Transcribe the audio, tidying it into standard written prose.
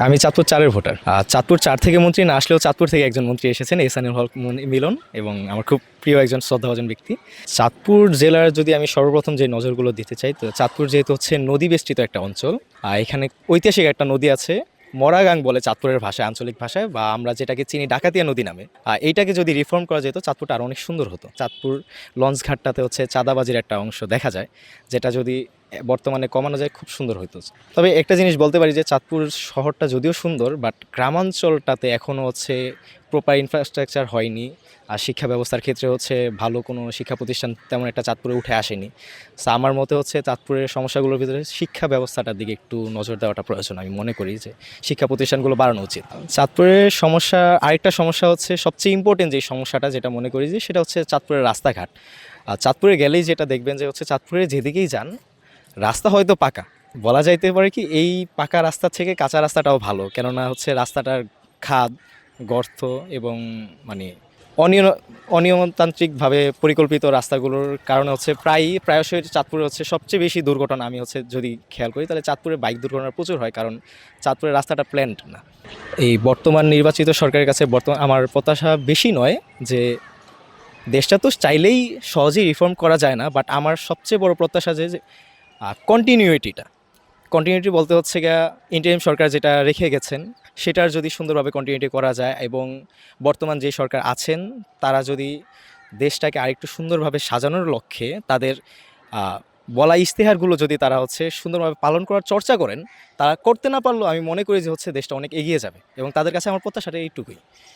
আমি চাঁদপুর 4-এর ভোটার। চাঁদপুর 4 থেকে মন্ত্রী না আসলেও চাঁদপুর থেকে একজন মন্ত্রী এসেছেন, এহসানুল হক মিলন, এবং আমার খুব প্রিয় একজন শ্রদ্ধাভাজন ব্যক্তি। চাঁদপুর জেলার যদি আমি সর্বপ্রথম যে নজরগুলো দিতে চাই, তো চাঁদপুর যেহেতু হচ্ছে নদী বেষ্টিত একটা অঞ্চল, এখানে ঐতিহাসিক একটা নদী আছে, মরাগাং বলে চাঁদপুরের ভাষায়, আঞ্চলিক ভাষায়, বা আমরা যেটাকে চিনি ডাকাতিয়া নদী নামে। এইটাকে যদি রিফর্ম করা যেত, চাঁদপুরটা আরও অনেক সুন্দর হতো। চাঁদপুর লঞ্চ ঘাটটাতে হচ্ছে চাঁদাবাজির একটা অংশ দেখা যায়, যেটা যদি বর্তমানে কমানো যায় খুব সুন্দর হতো। তবে একটা জিনিস বলতে পারি যে চাঁদপুর শহরটা যদিও সুন্দর, বাট গ্রামাঞ্চলটাতে এখনও হচ্ছে প্রপার ইনফ্রাস্ট্রাকচার হয়নি। আর শিক্ষা ব্যবস্থার ক্ষেত্রে হচ্ছে ভালো কোনো শিক্ষা প্রতিষ্ঠান তেমন একটা চাঁদপুরে উঠে আসেনি। সো আমার মতে হচ্ছে চাঁদপুরের সমস্যাগুলোর ভিতরে শিক্ষা ব্যবস্থাটার দিকে একটু নজর দেওয়াটা প্রয়োজন। আমি মনে করি যে শিক্ষা প্রতিষ্ঠানগুলো বাড়ানো উচিত। চাঁদপুরের সমস্যা, আরেকটা সমস্যা হচ্ছে সবচেয়ে ইম্পর্টেন্ট যে সমস্যাটা, যেটা মনে করি যে সেটা হচ্ছে চাঁদপুরের রাস্তাঘাট। আর চাঁদপুরে গেলেই যেটা দেখবেন যে হচ্ছে চাঁদপুরে যেদিকেই যান রাস্তা হয়তো পাকা, বলা যাইতে পারে কি এই পাকা রাস্তা থেকে কাঁচা রাস্তাটাও ভালো, কেননা হচ্ছে রাস্তাটার খাদ, গর্ত এবং মানে অনিয়ম অনিয়মতান্ত্রিকভাবে পরিকল্পিত রাস্তাগুলোর কারণে হচ্ছে প্রায়শই চাঁদপুরে হচ্ছে সবচেয়ে বেশি দুর্ঘটনা আমি হচ্ছে যদি খেয়াল করি তাহলে চাঁদপুরে বাইক দুর্ঘটনা প্রচুর হয়, কারণ চাঁদপুরের রাস্তাটা প্ল্যান্ড না। এই বর্তমান নির্বাচিত সরকারের কাছে আমার প্রত্যাশা বেশি নয় যে দেশটা তো চাইলেই সহজেই রিফর্ম করা যায় না, বাট আমার সবচেয়ে বড় প্রত্যাশা যে কন্টিনিউইটিটা, কন্টিনিউটি বলতে হচ্ছে গিয়া ইন্টারিম সরকার যেটা রেখে গেছেন সেটার যদি সুন্দরভাবে কন্টিনিউটি করা যায়, এবং বর্তমান যে সরকার আছেন তারা যদি দেশটাকে আরেকটু সুন্দরভাবে সাজানোর লক্ষ্যে তাদের বলা ইশতেহারগুলো যদি তারা হচ্ছে সুন্দরভাবে পালন করার চর্চা করেন, তারা করতে না পারলেও আমি মনে করি যে হচ্ছে দেশটা অনেক এগিয়ে যাবে, এবং তাদের কাছে আমার প্রত্যাশাটা এইটুকুই।